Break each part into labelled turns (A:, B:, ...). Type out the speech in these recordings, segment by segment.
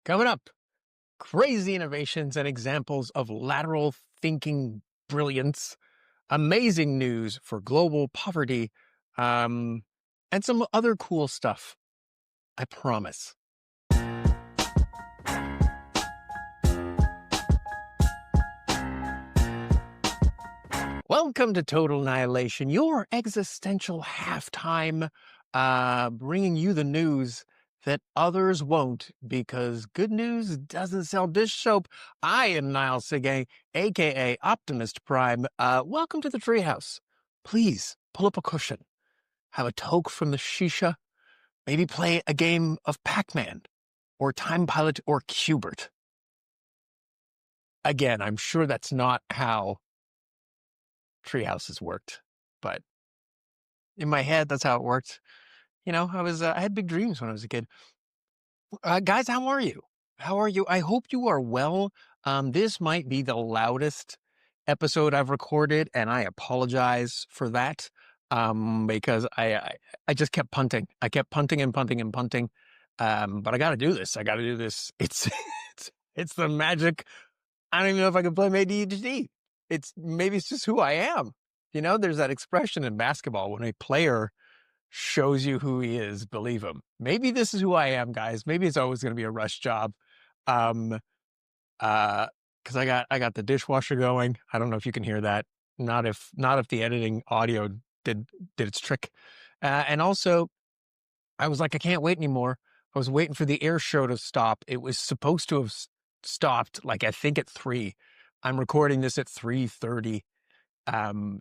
A: Coming up, crazy innovations and examples of lateral thinking brilliance, amazing news for global poverty, um, and some other cool stuff. I promise. Welcome to Total Nileation, your existential halftime, bringing you the news that others won't, because good news doesn't sell dish soap. I am Niall Sigay, aka Optimist Prime. Welcome to the treehouse. Please pull up a cushion, have a toke from the shisha, maybe play a game of Pac-Man, or Time Pilot, or Cubert. Again, I'm sure that's not how treehouses worked, but in my head, that's how it worked. You know, I had big dreams when I was a kid. Guys, how are you? How are you? I hope you are well. This might be the loudest episode I've recorded, and I apologize for that. Because I just kept punting. I kept punting and punting and punting. But I got to do this. I got to do this. It's the magic. I don't even know if I can blame ADHD. Maybe it's just who I am. You know, there's that expression in basketball when a player shows you who he is, believe him. Maybe this is who I am, guys. Maybe it's always going to be a rush job. Because I got the dishwasher going. I don't know if you can hear that. Not if the editing audio did its trick. And also, I was like, I can't wait anymore. I was waiting for the air show to stop. It was supposed to have stopped, like, I think at 3. I'm recording this at 3:30.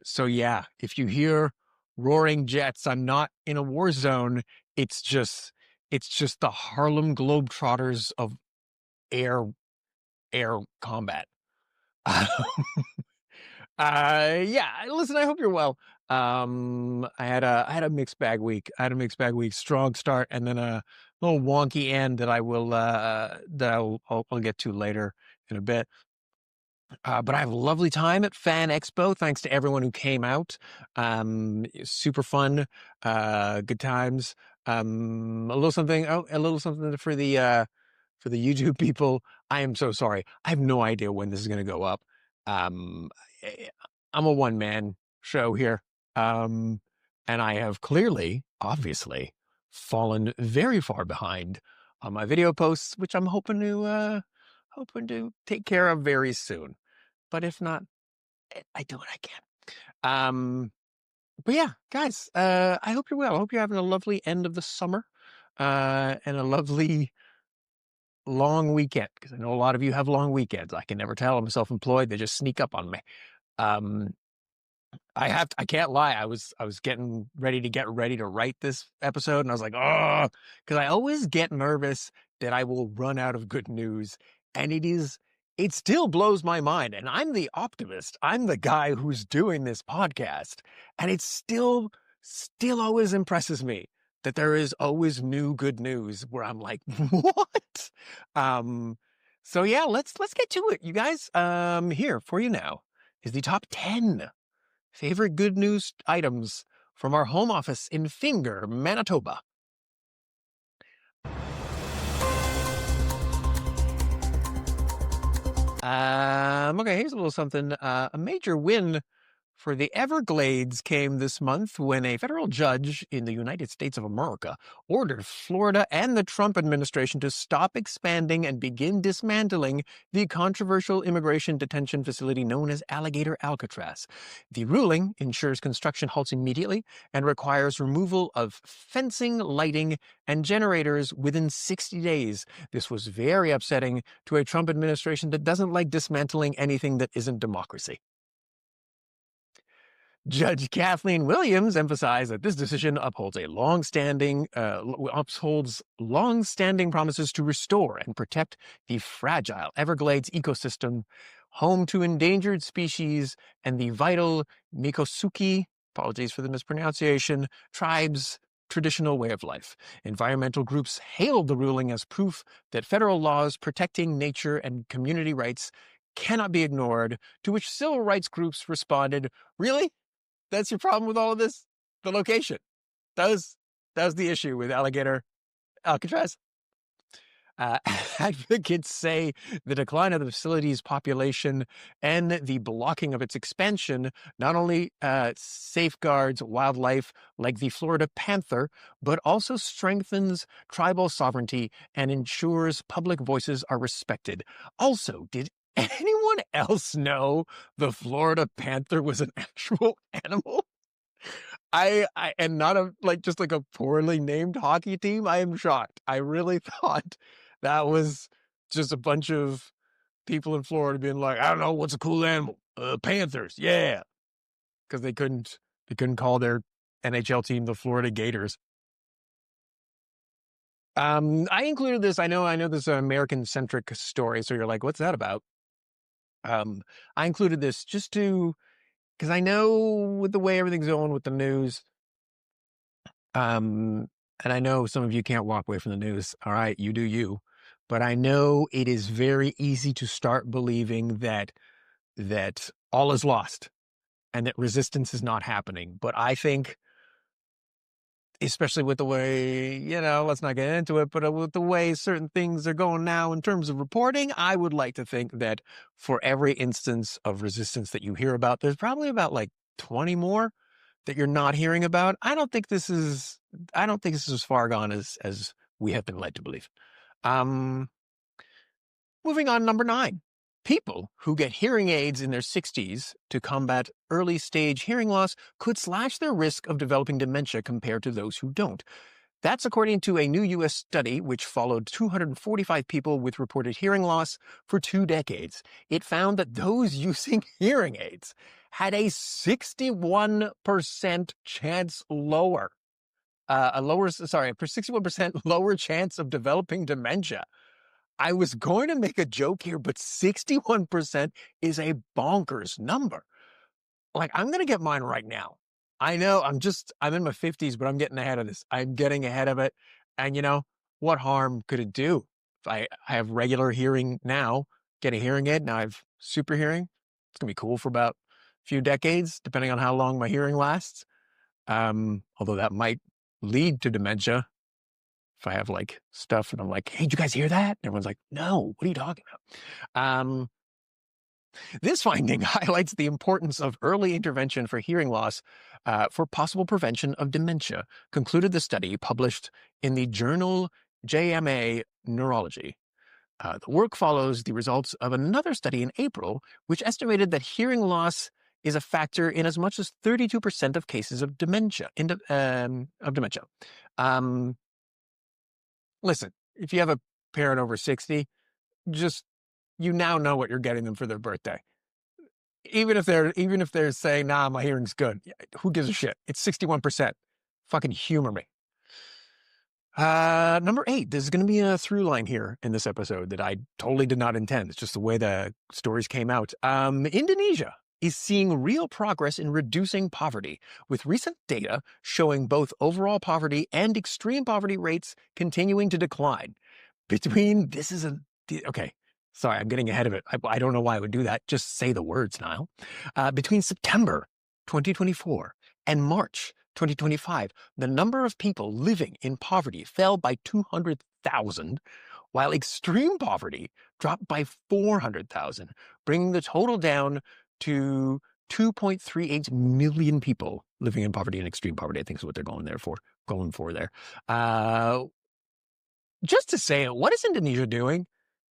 A: So yeah, if you hear roaring jets, I'm not in a war zone. It's just the Harlem Globetrotters of air combat. Yeah, listen, I hope you're well. I had a mixed bag week. Strong start, and then a little wonky end that I'll get to later in a bit. But I have a lovely time at Fan Expo. Thanks to everyone who came out. Super fun. Good times. A little something for the YouTube people. I am so sorry. I have no idea when this is going to go up. Um, I'm a one-man show here. And I have obviously, fallen very far behind on my video posts, which I'm hoping to take care of very soon. But if not, I do what I can. But yeah, guys, I hope you're well. I hope you're having a lovely end of the summer, and a lovely long weekend, because I know a lot of you have long weekends. I can never tell. I'm self-employed. They just sneak up on me. I can't lie. I was getting ready to write this episode, and I was like, oh, because I always get nervous that I will run out of good news. And it still blows my mind. And I'm the optimist. I'm the guy who's doing this podcast. And it still always impresses me that there is always new good news where I'm like, what? So yeah, let's get to it, you guys. Here for you now is the top 10 favorite good news items from our home office in Finger, Manitoba. Okay, here's a little something. A major win for the Everglades came this month when a federal judge in the United States of America ordered Florida and the Trump administration to stop expanding and begin dismantling the controversial immigration detention facility known as Alligator Alcatraz. The ruling ensures construction halts immediately and requires removal of fencing, lighting, and generators within 60 days. This was very upsetting to a Trump administration that doesn't like dismantling anything that isn't democracy. Judge Kathleen Williams emphasized that this decision upholds long-standing promises to restore and protect the fragile Everglades ecosystem, home to endangered species and the vital Miccosukee, apologies for the mispronunciation, tribe's traditional way of life. Environmental groups hailed the ruling as proof that federal laws protecting nature and community rights cannot be ignored, to which civil rights groups responded, "Really? That's your problem with all of this? The location. That was the issue with Alligator Alcatraz." Uh, Advocates say the decline of the facility's population and the blocking of its expansion not only safeguards wildlife like the Florida panther, but also strengthens tribal sovereignty and ensures public voices are respected. Also, did anyone else know the Florida panther was an actual animal? I and not a like just like a poorly named hockey team. I am shocked. I really thought that was just a bunch of people in Florida being like, I don't know, what's a cool animal? Panthers, yeah, because they couldn't call their NHL team the Florida Gators. I included this. I know this is an American centric story, so you're like, what's that about? Um, I included this just to because I know with the way everything's going with the news. And I know some of you can't walk away from the news. All right, you do you. But I know it is very easy to start believing that all is lost and that resistance is not happening. But I think, especially with the way, let's not get into it, but with the way certain things are going now in terms of reporting, I would like to think that for every instance of resistance that you hear about, there's probably about like 20 more that you're not hearing about. I don't think this is as far gone as we have been led to believe. Um, Moving on, number 9. People who get hearing aids in their 60s to combat early stage hearing loss could slash their risk of developing dementia compared to those who don't. That's according to a new U.S. study which followed 245 people with reported hearing loss for 2 decades. It found that those using hearing aids had a 61% chance lower, a 61% lower chance of developing dementia. I was going to make a joke here, but 61% is a bonkers number. Like, I'm going to get mine right now. I know I'm in my 50s, but I'm getting ahead of this. I'm getting ahead of it. And what harm could it do? If I have regular hearing now, get a hearing aid, now I have super hearing. It's going to be cool for about a few decades, depending on how long my hearing lasts. Although that might lead to dementia if I have like stuff and I'm like, hey, did you guys hear that? And everyone's like, no, what are you talking about? This finding highlights the importance of early intervention for hearing loss for possible prevention of dementia, concluded the study published in the journal JMA Neurology. The work follows the results of another study in April, which estimated that hearing loss is a factor in as much as 32% of cases of dementia. Um, Listen, if you have a parent over 60, just you now know what you're getting them for their birthday. Even if they're saying, nah, my hearing's good. Who gives a shit? It's 61%. Fucking humor me. Number 8. There's going to be a through line here in this episode that I totally did not intend. It's just the way the stories came out. Indonesia is seeing real progress in reducing poverty, with recent data showing both overall poverty and extreme poverty rates continuing to decline. Okay. Sorry, I'm getting ahead of it. I don't know why I would do that. Just say the words, Niall. Between September 2024 and March 2025, the number of people living in poverty fell by 200,000, while extreme poverty dropped by 400,000, bringing the total down to 2.38 million people living in poverty and extreme poverty. I think is what they're going for there. Just to say it, what is Indonesia doing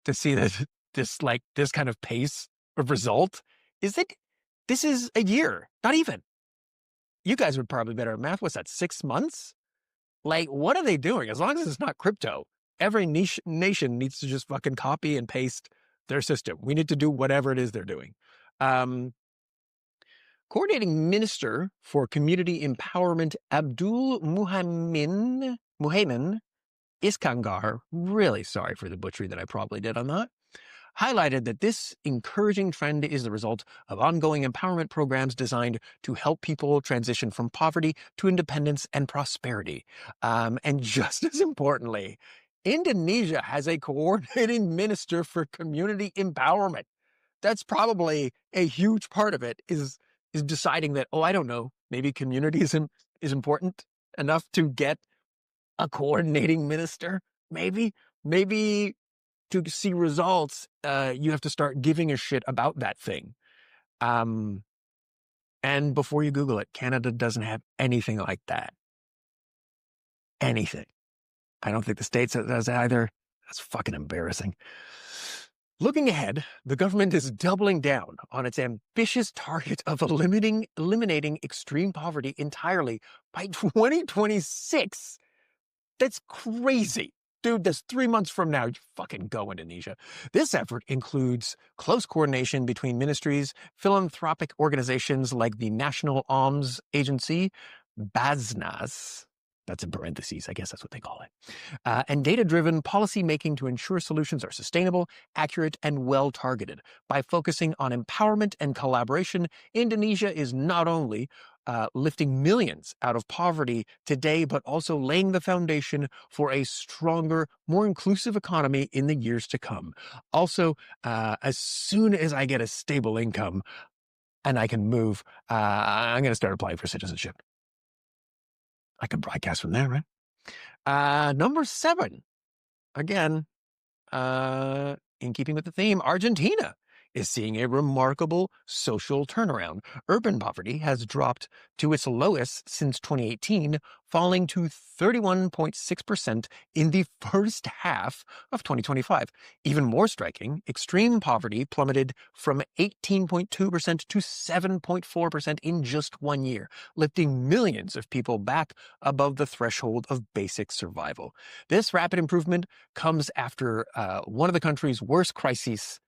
A: to see this kind of pace of result? This is a year, not even. You guys would probably be better at math. What's that, 6 months? Like, what are they doing? As long as it's not crypto, every nation needs to just fucking copy and paste their system. We need to do whatever it is they're doing. Coordinating Minister for Community Empowerment Abdul Muhaimin Iskangar, really sorry for the butchery that I probably did on that, highlighted that this encouraging trend is the result of ongoing empowerment programs designed to help people transition from poverty to independence and prosperity. And just as importantly, Indonesia has a coordinating minister for community empowerment. That's probably a huge part of it is deciding that, oh, I don't know, maybe community is important enough to get a coordinating minister, maybe. maybe to see results, you have to start giving a shit about that thing. And before you Google it, Canada doesn't have anything like that. Anything. I don't think the States does either. That's fucking embarrassing. Looking ahead, the government is doubling down on its ambitious target of eliminating extreme poverty entirely by 2026. That's crazy. Dude, that's 3 months from now. You fucking go, Indonesia. This effort includes close coordination between ministries, philanthropic organizations like the National Alms Agency, BASNAS. That's in parentheses. I guess that's what they call it. And data-driven policy making to ensure solutions are sustainable, accurate, and well-targeted. By focusing on empowerment and collaboration, Indonesia is not only lifting millions out of poverty today, but also laying the foundation for a stronger, more inclusive economy in the years to come. Also, as soon as I get a stable income and I can move, I'm going to start applying for citizenship. I can broadcast from there, right? Number 7, again, in keeping with the theme, Argentina is seeing a remarkable social turnaround. Urban poverty has dropped to its lowest since 2018, falling to 31.6% in the first half of 2025. Even more striking, extreme poverty plummeted from 18.2% to 7.4% in just 1 year, lifting millions of people back above the threshold of basic survival. This rapid improvement comes after one of the country's worst crises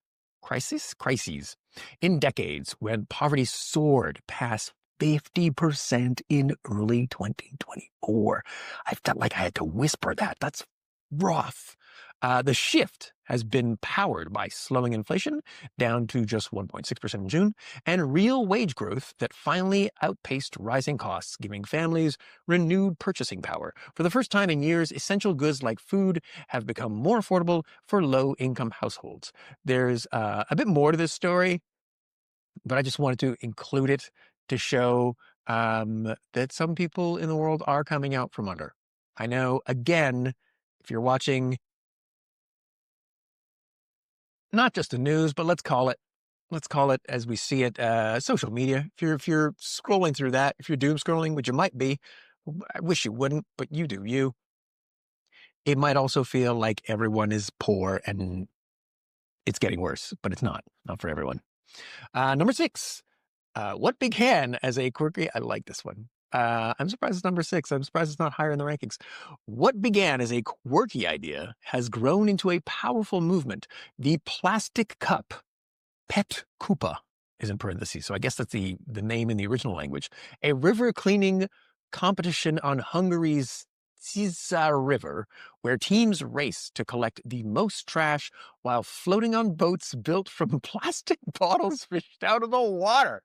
A: in decades, when poverty soared past 50% in early 2024. I felt like I had to whisper that. That's rough. The shift has been powered by slowing inflation down to just 1.6% in June, and real wage growth that finally outpaced rising costs, giving families renewed purchasing power. For the first time in years, essential goods like food have become more affordable for low-income households. There's a bit more to this story, but I just wanted to include it to show that some people in the world are coming out from under. I know, again, if you're watching not just the news, but let's call it as we see it, social media. If you're scrolling through that, if you're doom scrolling, which you might be, I wish you wouldn't, but you do you. It might also feel like everyone is poor and it's getting worse, but it's not for everyone. Number 6, what began as a quirky, I like this one. I'm surprised it's number 6. I'm surprised it's not higher in the rankings. What began as a quirky idea has grown into a powerful movement. The plastic cup, Pet Kupa, is in parentheses, so I guess that's the name in the original language. A river cleaning competition on Hungary's Tisza River, where teams race to collect the most trash while floating on boats built from plastic bottles fished out of the water.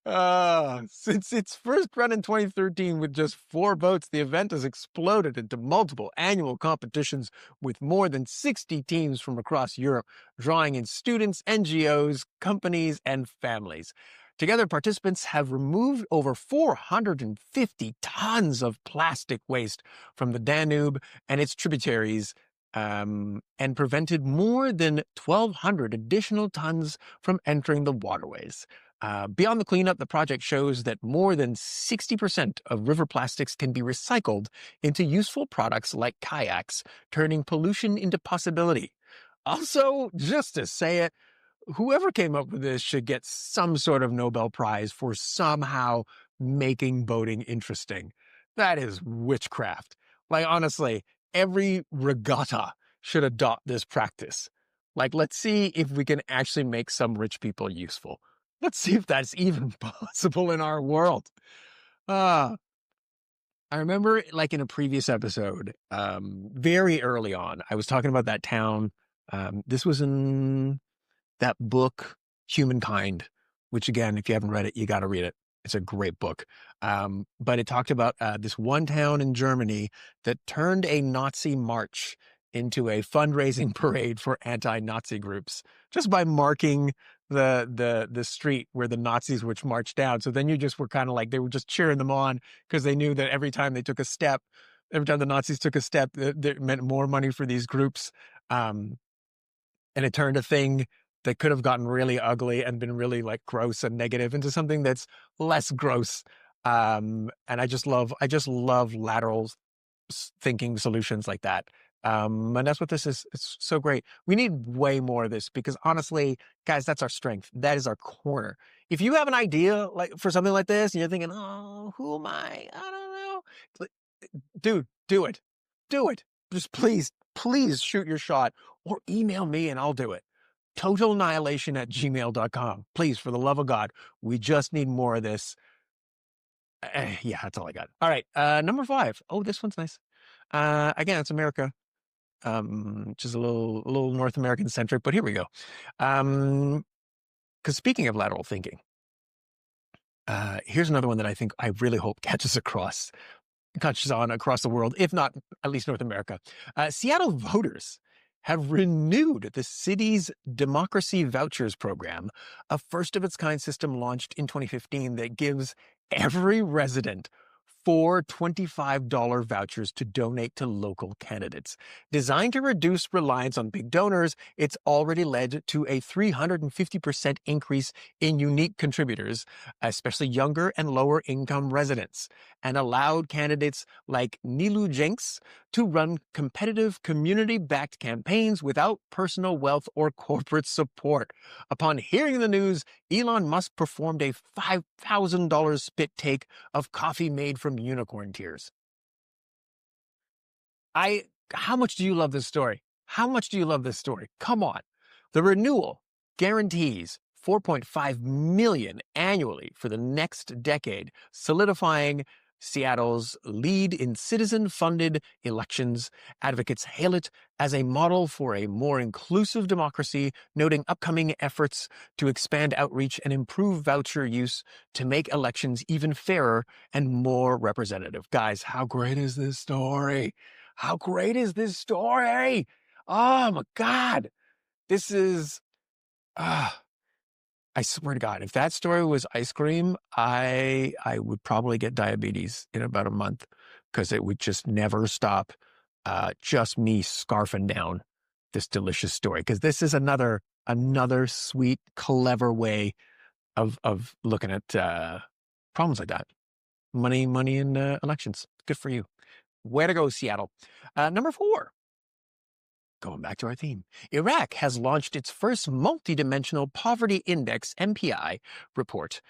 A: Since its first run in 2013 with just 4 boats, the event has exploded into multiple annual competitions with more than 60 teams from across Europe, drawing in students, NGOs, companies, and families. Together, participants have removed over 450 tons of plastic waste from the Danube and its tributaries, and prevented more than 1,200 additional tons from entering the waterways. Beyond the cleanup, the project shows that more than 60% of river plastics can be recycled into useful products like kayaks, turning pollution into possibility. Also, just to say it, whoever came up with this should get some sort of Nobel Prize for somehow making boating interesting. That is witchcraft. Like, honestly, every regatta should adopt this practice. Like, let's see if we can actually make some rich people useful. Let's see if that's even possible in our world. I remember, like, in a previous episode, very early on, I was talking about that town. This was in that book, Humankind, which, again, if you haven't read it, you got to read it. It's a great book. But it talked about this one town in Germany that turned a Nazi march into a fundraising parade for anti-Nazi groups just by marking the street where the Nazis which marched down. So then you just were kind of like, they were just cheering them on because they knew that every time they took a step, every time the Nazis took a step, that meant more money for these groups. Um, and it turned a thing that could have gotten really ugly and been really like gross and negative into something that's less gross. And I just love lateral thinking solutions like that. And that's what this is. It's so great. We need way more of this because honestly, guys, that's our strength. That is our corner. If you have an idea like for something like this and you're thinking, oh, who am I? I don't know. Dude, do it. Do it. Just please shoot your shot or email me and I'll do it. Totalnihilation@gmail.com. Please, for the love of God, we just need more of this. Yeah, that's all I got. All right. Number 5. Oh, this one's nice. Again, it's America. Which is a little North American centric, but here we go. Because speaking of lateral thinking, here's another one that I really hope catches on across the world, if not at least North America. Seattle voters have renewed the city's Democracy Vouchers program, a first of its kind system launched in 2015 that gives every resident 4 $25 vouchers to donate to local candidates. Designed to reduce reliance on big donors, it's already led to a 350% increase in unique contributors, especially younger and lower income residents, and allowed candidates like Nilu Jenks to run competitive community-backed campaigns without personal wealth or corporate support. Upon hearing the news, Elon Musk performed a $5,000 spit take of coffee made from unicorn tears. How much do you love this story? How much do you love this story? Come on. The renewal guarantees 4.5 million annually for the next decade, solidifying Seattle's lead in citizen-funded elections. Advocates hail it as a model for a more inclusive democracy, noting upcoming efforts to expand outreach and improve voucher use to make elections even fairer and more representative. Guys, how great is this story? How great is this story? Oh my God. This is, I swear to God, if that story was ice cream, I would probably get diabetes in about a month because it would just never stop. Just me scarfing down this delicious story because this is another sweet, clever way of looking at problems like that. Money in elections. Good for you. Way to go, Seattle. Number 4. Going back to our theme, Iraq has launched its first multidimensional poverty index (MPI) report,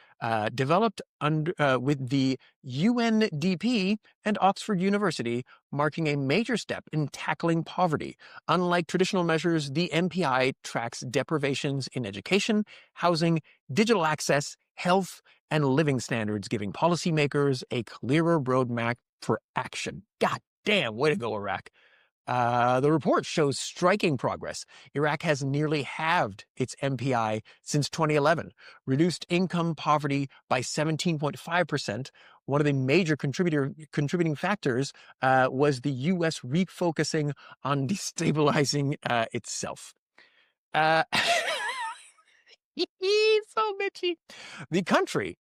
A: developed with the UNDP and Oxford University, marking a major step in tackling poverty. Unlike traditional measures, the MPI tracks deprivations in education, housing, digital access, health, and living standards, giving policymakers a clearer roadmap for action. God damn, way to go, Iraq. The report shows striking progress. Iraq has nearly halved its MPI since 2011, reduced income poverty by 17.5%. One of the major contributing factors was the U.S. refocusing on destabilizing itself. So bitchy. The country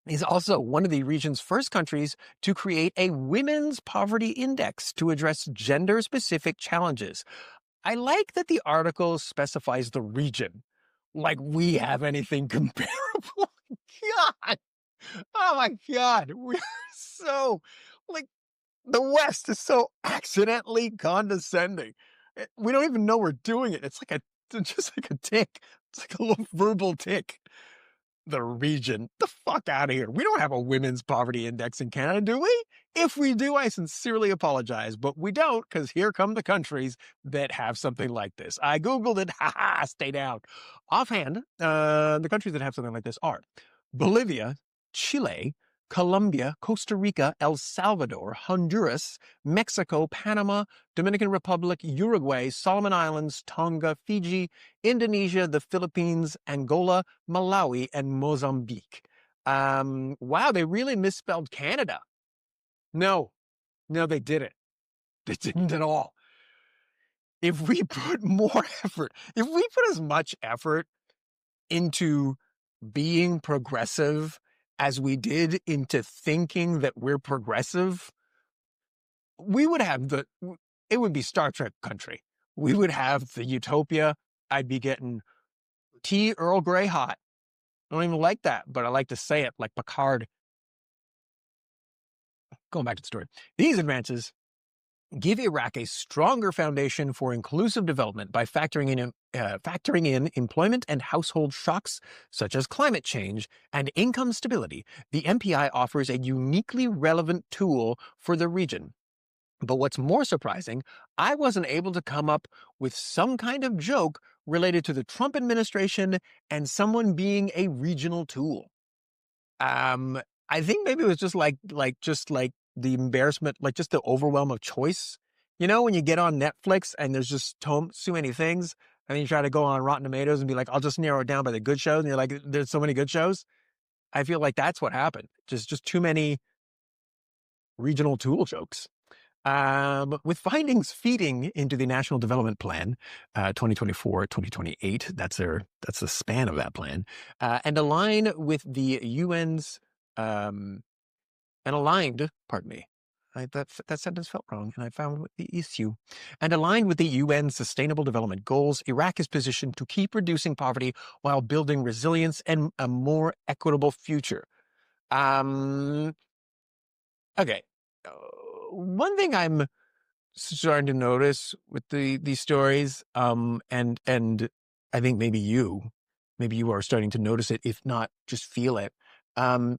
A: is also one of the region's first countries to create a women's poverty index to address gender-specific challenges. I like that the article specifies the region, like we have anything comparable. God, oh my God, we're so, like, the West is so accidentally condescending. We don't even know we're doing it. It's just like a tick. It's like a little verbal tick. The region. The fuck out of here. We don't have a women's poverty index in Canada, do we? If we do, I sincerely apologize, but we don't because here come the countries that have something like this. I Googled it. Stay down. Offhand, the countries that have something like this are Bolivia, Chile, Colombia, Costa Rica, El Salvador, Honduras, Mexico, Panama, Dominican Republic, Uruguay, Solomon Islands, Tonga, Fiji, Indonesia, the Philippines, Angola, Malawi, and Mozambique. Wow, they really misspelled Canada. No, they didn't. They didn't at all. If we put more effort, if we put as much effort into being progressive as we did into thinking that we're progressive, we would have it would be Star Trek country. We would have the utopia. I'd be getting tea Earl Grey hot. I don't even like that, but I like to say it like Picard. Going back to the story. These advances give Iraq a stronger foundation for inclusive development by factoring in employment and household shocks such as climate change and income stability. The MPI offers a uniquely relevant tool for the region. But what's more surprising, I wasn't able to come up with some kind of joke related to the Trump administration and someone being a regional tool. Um, I think maybe it was just like the embarrassment, like just the overwhelm of choice. You know, when you get on Netflix and there's just too many things, and then you try to go on Rotten Tomatoes and be like, I'll just narrow it down by the good shows, and you're like, there's so many good shows. I feel like that's what happened. Just too many regional tool jokes. With findings feeding into the National Development Plan, 2024-2028, that's the span of that plan, and align with the UN's and aligned, pardon me, that sentence felt wrong, and I found the issue. And aligned with the UN Sustainable Development Goals, Iraq is positioned to keep reducing poverty while building resilience and a more equitable future. Okay. One thing I'm starting to notice with these stories, and I think maybe you are starting to notice it, if not just feel it. Um,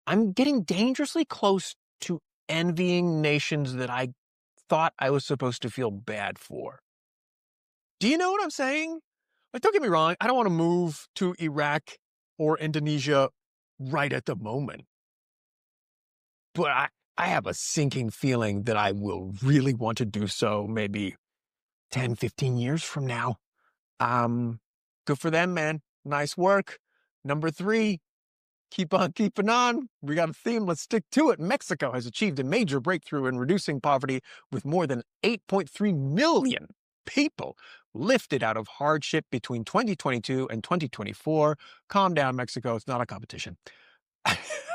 A: I'm getting dangerously close to envying nations that I thought I was supposed to feel bad for. Do you know what I'm saying? Like, don't get me wrong, I don't want to move to Iraq or Indonesia right at the moment. But I have a sinking feeling that I will really want to do so maybe 10, 15 years from now. Good for them, man. Nice work. Number 3, keep on keeping on. We got a theme. Let's stick to it. Mexico has achieved a major breakthrough in reducing poverty with more than 8.3 million people lifted out of hardship between 2022 and 2024. Calm down, Mexico. It's not a competition.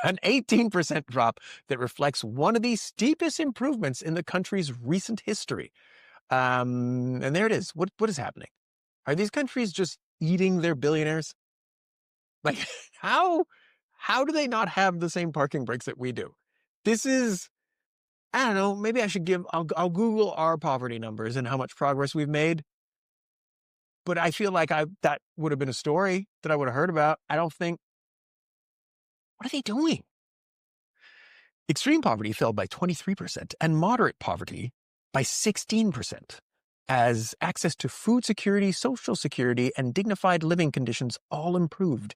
A: An 18% drop that reflects one of the steepest improvements in the country's recent history. And there it is. What is happening? Are these countries just eating their billionaires? Like, how do they not have the same parking brakes that we do? This is, I don't know, maybe I should I'll Google our poverty numbers and how much progress we've made. But I feel like that would have been a story that I would have heard about. I don't think, what are they doing? Extreme poverty fell by 23% and moderate poverty by 16%, as access to food security, social security, and dignified living conditions all improved.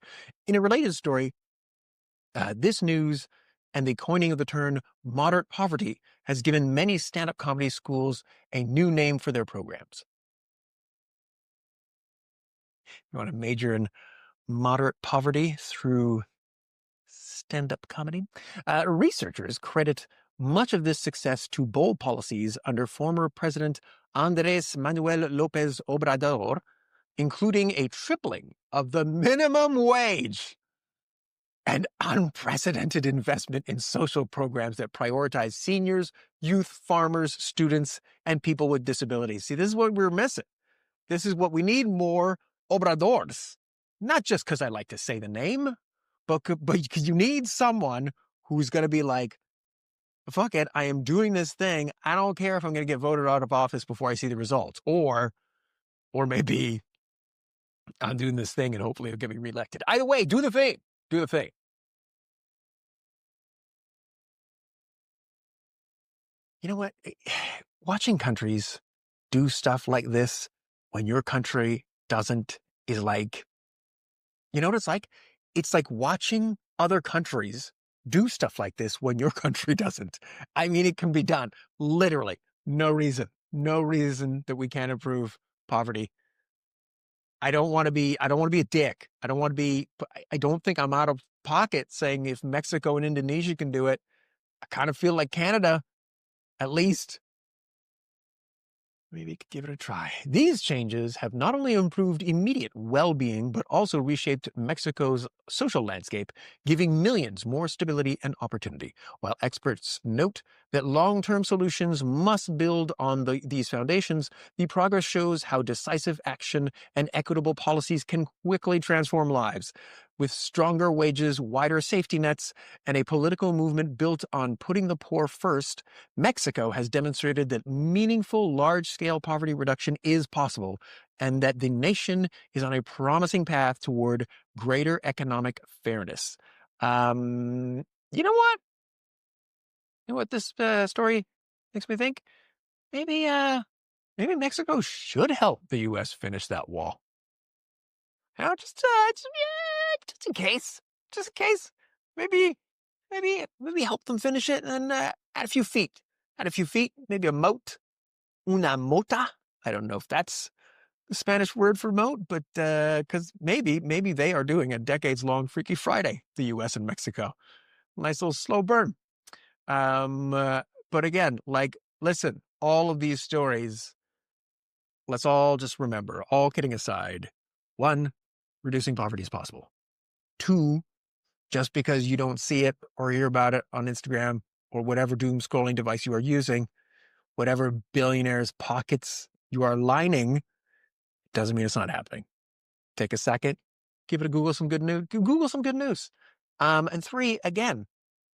A: In a related story, this news and the coining of the term moderate poverty has given many stand-up comedy schools a new name for their programs. You want to major in moderate poverty through stand-up comedy? Researchers credit much of this success to bold policies under former President Andrés Manuel López Obrador, including a tripling of the minimum wage and unprecedented investment in social programs that prioritize seniors, youth, farmers, students, and people with disabilities. See, this is what we're missing. This is what we need: more Obradors. Not just because I like to say the name, but because you need someone who's going to be like, fuck it, I am doing this thing. I don't care if I'm going to get voted out of office before I see the results. Or maybe I'm doing this thing and hopefully it'll get me reelected. Either way, do the thing. Do the thing. You know what? Watching countries do stuff like this when your country doesn't is like, you know what it's like? It's like watching other countries do stuff like this when your country doesn't. I mean, it can be done. Literally. No reason that we can't improve poverty. I don't want to be a dick. I don't think I'm out of pocket saying if Mexico and Indonesia can do it, I kind of feel like Canada, at least. maybe you could give it a try. These changes have not only improved immediate well-being, but also reshaped Mexico's social landscape, giving millions more stability and opportunity. While experts note that long-term solutions must build on these foundations, the progress shows how decisive action and equitable policies can quickly transform lives. With stronger wages, wider safety nets, and a political movement built on putting the poor first, Mexico has demonstrated that meaningful large-scale poverty reduction is possible and that the nation is on a promising path toward greater economic fairness. You know what? You know what this story makes me think? Maybe maybe Mexico should help the U.S. finish that wall. You know, just in case. Just in case. Maybe maybe help them finish it and add a few feet. Add a few feet, maybe a moat. Una mota. I don't know if that's the Spanish word for moat, but because maybe they are doing a decades-long Freaky Friday, the U.S. and Mexico. Nice little slow burn. But again, like, listen, all of these stories, let's all just remember, all kidding aside, 1, reducing poverty is possible. 2, just because you don't see it or hear about it on Instagram or whatever doom scrolling device you are using, whatever billionaires' pockets you are lining, doesn't mean it's not happening. Take a second, give it a Google some good news. Google some good news. And 3, again,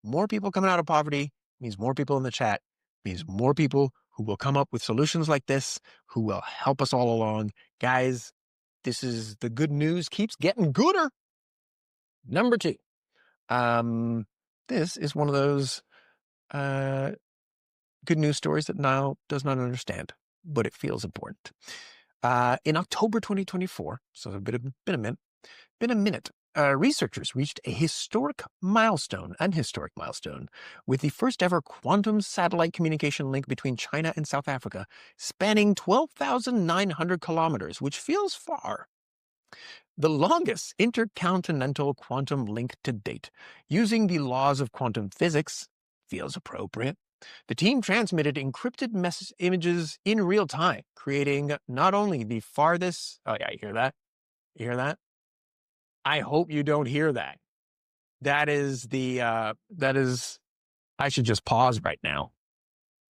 A: more people coming out of poverty means more people in the chat, means more people who will come up with solutions like this, who will help us all along. Guys, this is the good news keeps getting gooder. Number 2. This is one of those good news stories that Niall does not understand, but it feels important. In October 2024, so a minute, researchers reached a historic milestone, with the first ever quantum satellite communication link between China and South Africa, spanning 12,900 kilometers, which feels far. The longest intercontinental quantum link to date, using the laws of quantum physics, feels appropriate. The team transmitted encrypted images in real time, creating not only the farthest... Oh yeah, you hear that? You hear that? I hope you don't hear that. That is I should just pause right now.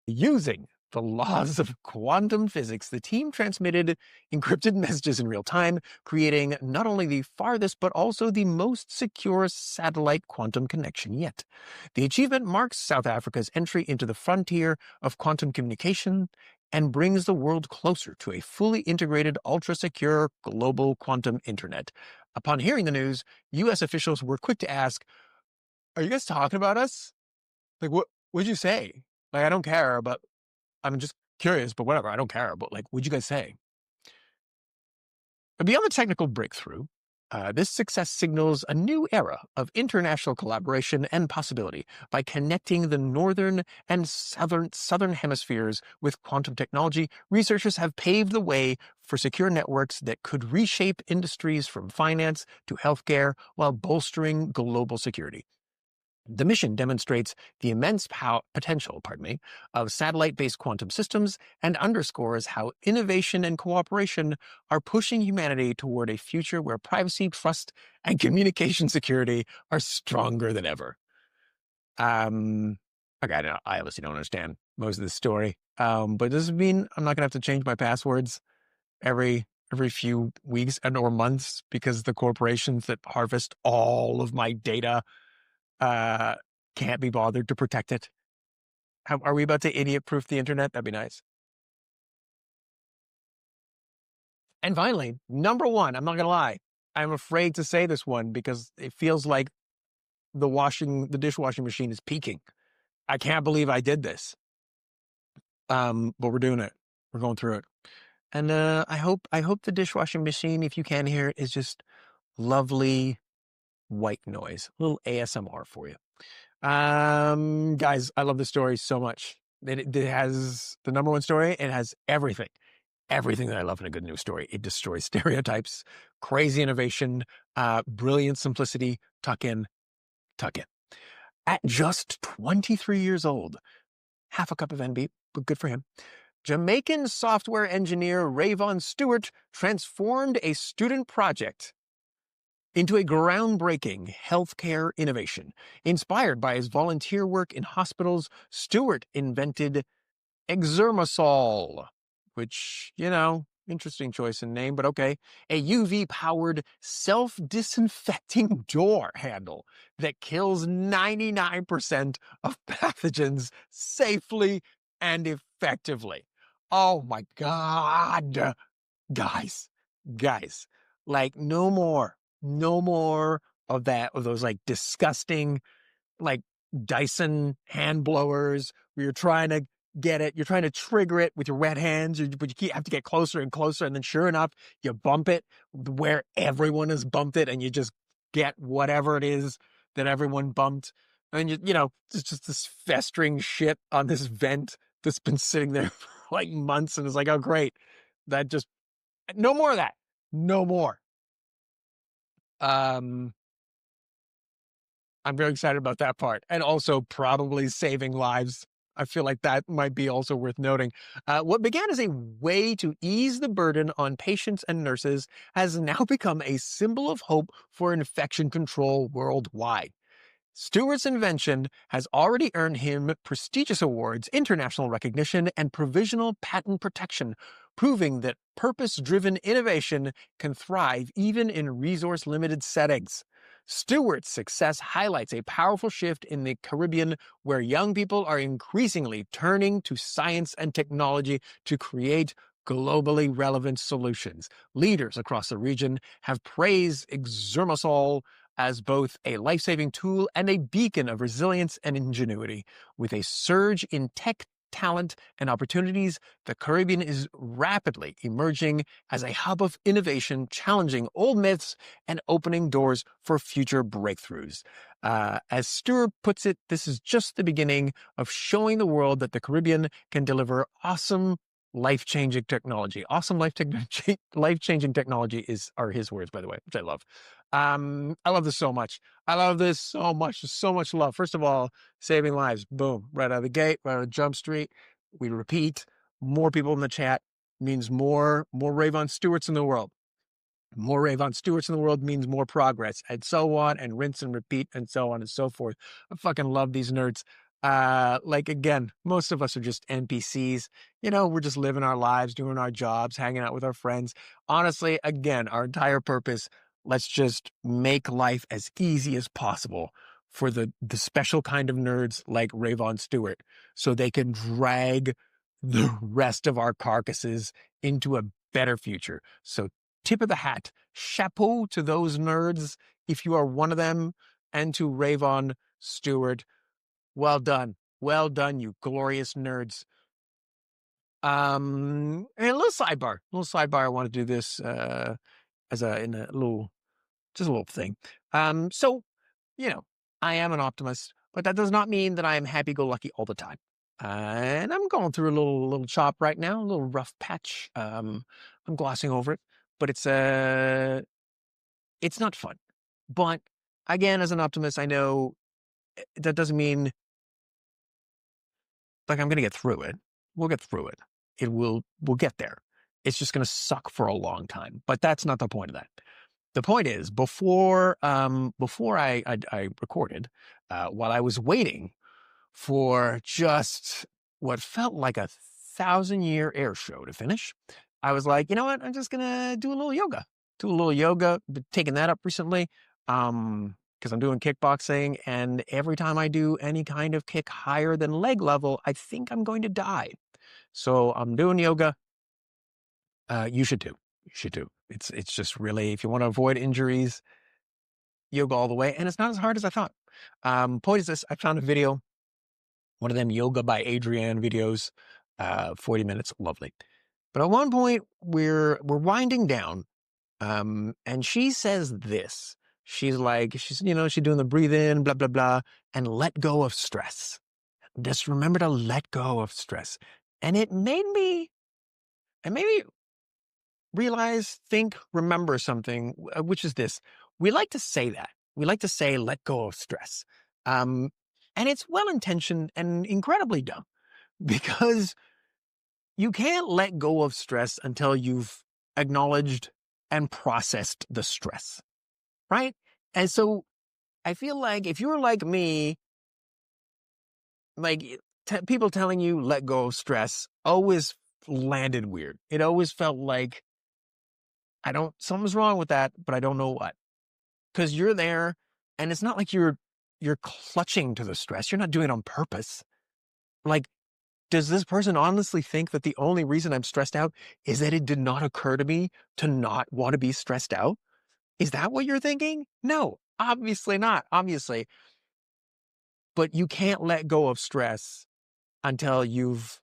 A: Using the laws of quantum physics, the team transmitted encrypted messages in real time, creating not only the farthest but also the most secure satellite quantum connection yet. The achievement marks South Africa's entry into the frontier of quantum communication and brings the world closer to a fully integrated, ultra-secure global quantum internet. Upon hearing the news, U.S. officials were quick to ask, "Are you guys talking about us? Like, what'd you say? Like, I don't care, but I'm just curious, but whatever, I don't care. But like, what'd you guys say?" But beyond the technical breakthrough, this success signals a new era of international collaboration and possibility by connecting the northern and southern hemispheres with quantum technology. Researchers have paved the way for secure networks that could reshape industries from finance to healthcare while bolstering global security. The mission demonstrates the immense potential of satellite-based quantum systems and underscores how innovation and cooperation are pushing humanity toward a future where privacy, trust, and communication security are stronger than ever. Okay, I obviously don't understand most of this story, but does it mean I'm not going to have to change my passwords every few weeks and or months because the corporations that harvest all of my data can't be bothered to protect it? Are we about to idiot-proof the internet? That'd be nice. And finally, number 1, I'm not going to lie. I'm afraid to say this one because it feels like the dishwashing machine is peaking. I can't believe I did this. But we're doing it. We're going through it. And I hope the dishwashing machine, if you can hear it, is just lovely white noise. A little ASMR for you. Guys, I love this story so much. It has the number 1 story. It has everything that I love in a good news story. It destroys stereotypes, crazy innovation, brilliant simplicity, tuck in. At just 23 years old, half a cup of NB, but good for him. Jamaican software engineer Rayvon Stewart transformed a student project into a groundbreaking healthcare innovation. Inspired by his volunteer work in hospitals, Stewart invented Exermasol, which, interesting choice in name, but okay. A UV-powered self-disinfecting door handle that kills 99% of pathogens safely and effectively. Oh my God. Guys, guys, like no more of that, of those like disgusting, like Dyson hand blowers where you're trying to you're trying to trigger it with your wet hands, but you have to get closer and closer. And then sure enough, you bump it where everyone has bumped it and you just get whatever it is that everyone bumped. And it's just this festering shit on this vent that's been sitting there for like months. And it's like, oh, great. That just, no more of that. No more. I'm very excited about that part. And also probably saving lives. I feel like that might be also worth noting. What began as a way to ease the burden on patients and nurses has now become a symbol of hope for infection control worldwide. Stewart's invention has already earned him prestigious awards, international recognition, and provisional patent protection, proving that purpose-driven innovation can thrive even in resource-limited settings. Stewart's success highlights a powerful shift in the Caribbean where young people are increasingly turning to science and technology to create globally relevant solutions. Leaders across the region have praised Exermasol as both a life-saving tool and a beacon of resilience and ingenuity. With a surge in tech talent and opportunities, the Caribbean is rapidly emerging as a hub of innovation, challenging old myths and opening doors for future breakthroughs. As Stewart puts it, this is just the beginning of showing the world that the Caribbean can deliver awesome life-changing technology. Awesome life-changing technology are his words, by the way, which I love. I love this so much. I love this so much. There's so much love. First of all, saving lives. Boom. Right out of the gate, right out of Jump Street. We repeat, more people in the chat means more Rayvon Stewarts in the world. More Rayvon Stewarts in the world means more progress, and so on, and rinse and repeat, and so on and so forth. I fucking love these nerds. Again, most of us are just NPCs. We're just living our lives, doing our jobs, hanging out with our friends. Honestly, again, our entire purpose, let's just make life as easy as possible for the special kind of nerds like Rayvon Stewart so they can drag the rest of our carcasses into a better future. So tip of the hat, chapeau to those nerds if you are one of them, and to Rayvon Stewart. Well done. Well done, you glorious nerds. And a little sidebar. I want to do this just a little thing. So, I am an optimist, but that does not mean that I am happy-go-lucky all the time. And I'm going through a little chop right now, a little rough patch. I'm glossing over it, but it's not fun. But again, as an optimist, I know that doesn't mean like I'm going to get through it. We'll get through it. We'll get there. It's just going to suck for a long time. But that's not the point of that. The point is, before I recorded, while I was waiting for just what felt like a 1,000-year air show to finish, I was like, you know what? I'm just gonna do a little yoga. Been taking that up recently, because I'm doing kickboxing, and every time I do any kind of kick higher than leg level, I think I'm going to die. So I'm doing yoga. You should too. You should too. It's just really, if you want to avoid injuries, yoga all the way, and it's not as hard as I thought. Point is this: I found a video, one of them yoga by Adrienne videos, 40 minutes, lovely. But at one point, we're winding down, and she says this. She's doing the breathe in, blah blah blah, and let go of stress. Just remember to let go of stress, and it made me realize, think, remember something, which is this. We like to say that. We like to say, let go of stress. And it's well-intentioned and incredibly dumb because you can't let go of stress until you've acknowledged and processed the stress, right? And so I feel like if you're like me, like people telling you let go of stress always landed weird. It always felt like something's wrong with that, but I don't know what. Because you're there, and it's not like you're clutching to the stress. You're not doing it on purpose. Like, does this person honestly think that the only reason I'm stressed out is that it did not occur to me to not want to be stressed out? Is that what you're thinking? No, obviously not. Obviously. But you can't let go of stress until you've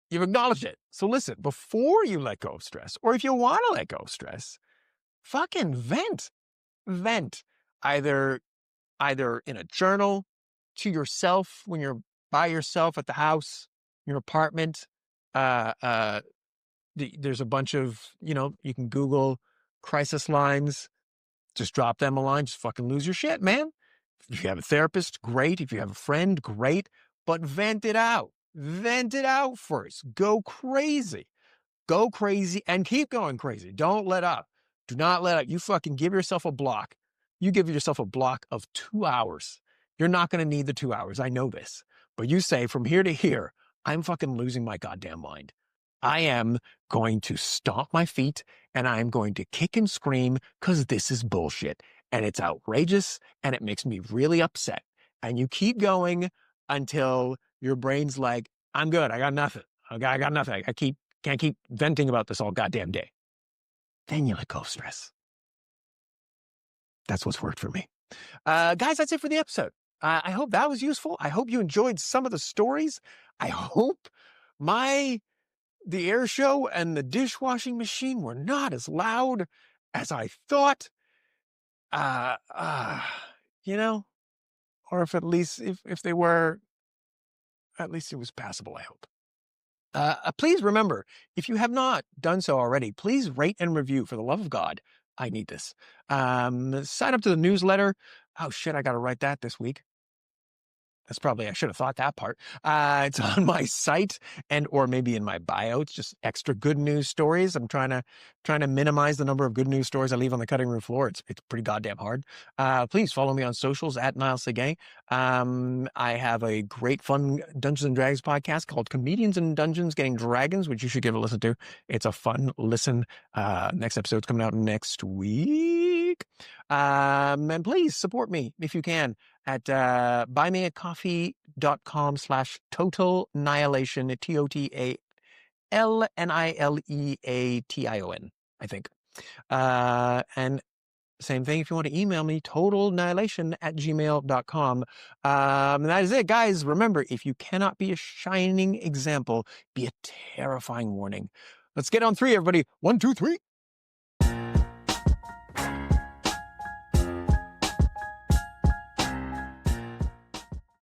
A: acknowledged it. So listen, before you let go of stress, or if you want to let go of stress, fucking vent. Vent. Either in a journal, to yourself when you're by yourself at the house, your apartment. Uh, uh, there's a bunch of, you can Google crisis lines. Just drop them a line. Just fucking lose your shit, man. If you have a therapist, great. If you have a friend, great. But vent it out. Vent it out first. Go crazy. Go crazy and keep going crazy. Don't let up. Do not let up. You fucking give yourself a block. You give yourself a block of 2 hours. You're not going to need the 2 hours. I know this. But you say from here to here, I'm fucking losing my goddamn mind. I am going to stomp my feet and I'm going to kick and scream because this is bullshit. And it's outrageous and it makes me really upset. And you keep going until your brain's like, I'm good. I got nothing. I got nothing. Can't keep venting about this all goddamn day. Then you let go of stress. That's what's worked for me. Guys, that's it for the episode. I hope that was useful. I hope you enjoyed some of the stories. I hope the air show and the dishwashing machine were not as loud as I thought. Or if at least, if they were, at least it was passable, I hope. Please remember, if you have not done so already, please rate and review. For the love of God, I need this. Sign up to the newsletter. Oh shit, I got to write that this week. I should have thought that part. It's on my site or maybe in my bio. It's just extra good news stories. I'm trying to minimize the number of good news stories I leave on the cutting room floor. It's pretty goddamn hard. Please follow me on socials at Niall Seguin. I have a great fun Dungeons and Dragons podcast called Comedians in Dungeons Getting Dragons, which you should give a listen to. It's a fun listen. Next episode's coming out next week. And please support me if you can at buymeacoffee.com/total Nileation, TOTALNILEATION, I think. And same thing if you want to email me, totalnihilation@gmail.com. And that is it, guys. Remember, if you cannot be a shining example, be a terrifying warning. Let's get on 3, everybody. 1, 2, 3.